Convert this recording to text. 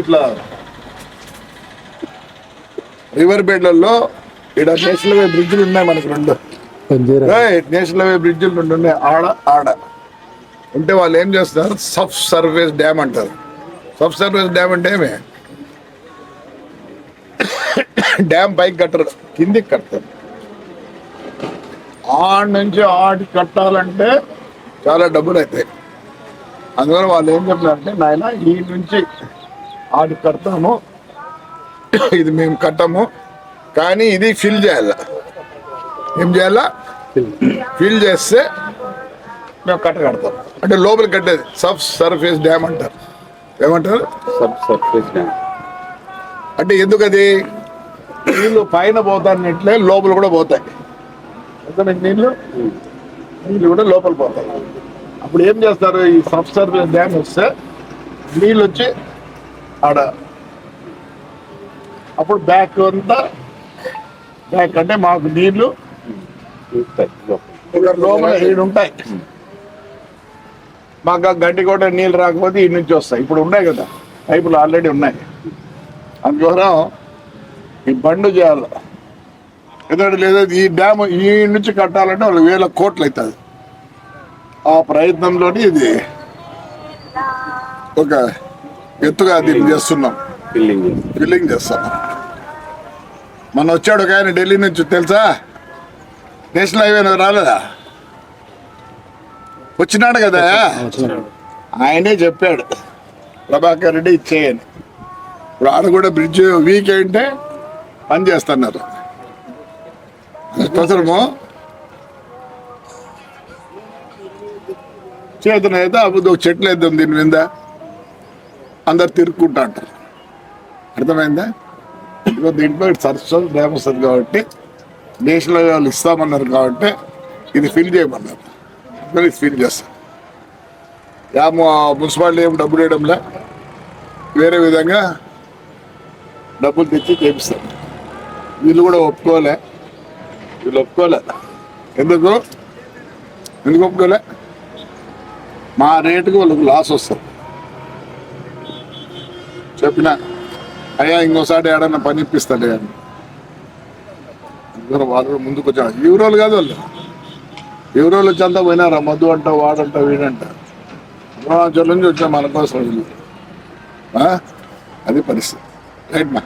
ఇట్లా రివర్ బెడ్లలో ఇక్కడ నేషనల్ వే బ్రిడ్జ్లు ఉన్నాయి మనకి రెండు. నేషనల్ హైవే బ్రిడ్జిలు రెండు ఉన్నాయి ఆడ ఉంటే వాళ్ళు ఏం చేస్తారు, సబ్ సర్ఫేస్ డ్యామ్ అంటారు. సబ్ సర్ఫేస్ డ్యామ్ అంటే ఏమి, డ్యామ్ పైకి కట్టరు, కిందికి కడతారు. ఆడ నుంచి ఆడికి కట్టాలంటే చాలా డబ్బులు అవుతాయి. అందువల్ల వాళ్ళు ఏం చెప్తారంటే, నాయన ఈ నుంచి ఆడికి కడతాము, ఇది మేము కట్టము, కానీ ఇది ఫిల్ చేయాల. ఏం చేయాలా, ఫిల్ చేస్తే మేము కడతాం. అంటే లోపలికి కట్టేది సబ్ సర్ఫేస్ డ్యామ్ అంటారు. ఏమంటారు, సబ్ సర్ఫేస్ డ్యామ్. అంటే ఎందుకు అది, నీళ్ళు పైన పోతానట్లే లోపల కూడా పోతాయి. నీళ్ళు కూడా లోపల పోతాయి. అప్పుడు ఏం చేస్తారు, ఈ సబ్ సర్ఫేస్ డ్యామ్ వస్తే నీళ్ళు వచ్చి ఆడ, అప్పుడు బ్యాక్ అంతా, బ్యాక్ అంటే మాకు నీళ్లు లోపల ఏడు ఉంటాయి. మాకు గడ్డి కూడా నీళ్ళు రాకపోతే ఈ నుంచి వస్తాయి. ఇప్పుడు ఉన్నాయి కదా పైపులు, ఆల్రెడీ ఉన్నాయి. అందుకోసం ఈ బండు చేయాలి. ఎందుకంటే లేదా ఈ డ్యామ్ ఈ నుంచి కట్టాలంటే వాళ్ళు 1000 కోట్లు అవుతుంది. ఆ ప్రయత్నంలోని ఇది ఒక ఎత్తుగా దీన్ని చేస్తున్నాం, ఫిల్లింగ్ చేస్తున్నాం. మన వచ్చాడు ఒక ఆయన ఢిల్లీ నుంచి, తెలుసా, నేషనల్ హైవే రాలేదా, వచ్చినాడు కదా, ఆయనే చెప్పాడు ప్రభాకర్ రెడ్డి ఇచ్చేయని. ఇప్పుడు ఆడ కూడా బ్రిడ్జ్ వీక్ అంటే పని చేస్తున్నారు. అవసరము చేతన అయితే అప్పుడు ఒక చెట్లు వేద్దాం దీని మీద, అందరు తిరుక్కుంటా అంటారు. అర్థమైందా? ఇదిగో దీంట్లో సరస్వతి డ్యామ్ వస్తుంది కాబట్టి నేషనల్ వాళ్ళు ఇస్తామన్నారు కాబట్టి ఇది ఫిల్ చేయమన్నారు. ఇది ఫిల్ చేస్తాం. మున్సిపాలిటీ ఏం డబ్బులు వేయడంలే, వేరే విధంగా డబ్బులు తెచ్చి చేపిస్తారు. వీళ్ళు కూడా ఒప్పుకోలే, ఎందుకు ఒప్పుకోలే, మా రేటుకి వాళ్ళకి లాస్ వస్తుంది. చెప్పిన అయ్యా ఇంకోసారి ఏడన్నా పని ఇప్పిస్తాడు అని. వాళ్ళు ముందుకు వచ్చా, ఎవరోళ్ళు కాదు వాళ్ళు, ఎవరోళ్ళు వచ్చి అంతా పోయినారా, మధు అంట, వాడంట, వీడంట, నుంచి వచ్చా మన కోసం. అది పరిస్థితి. రైట్ మా.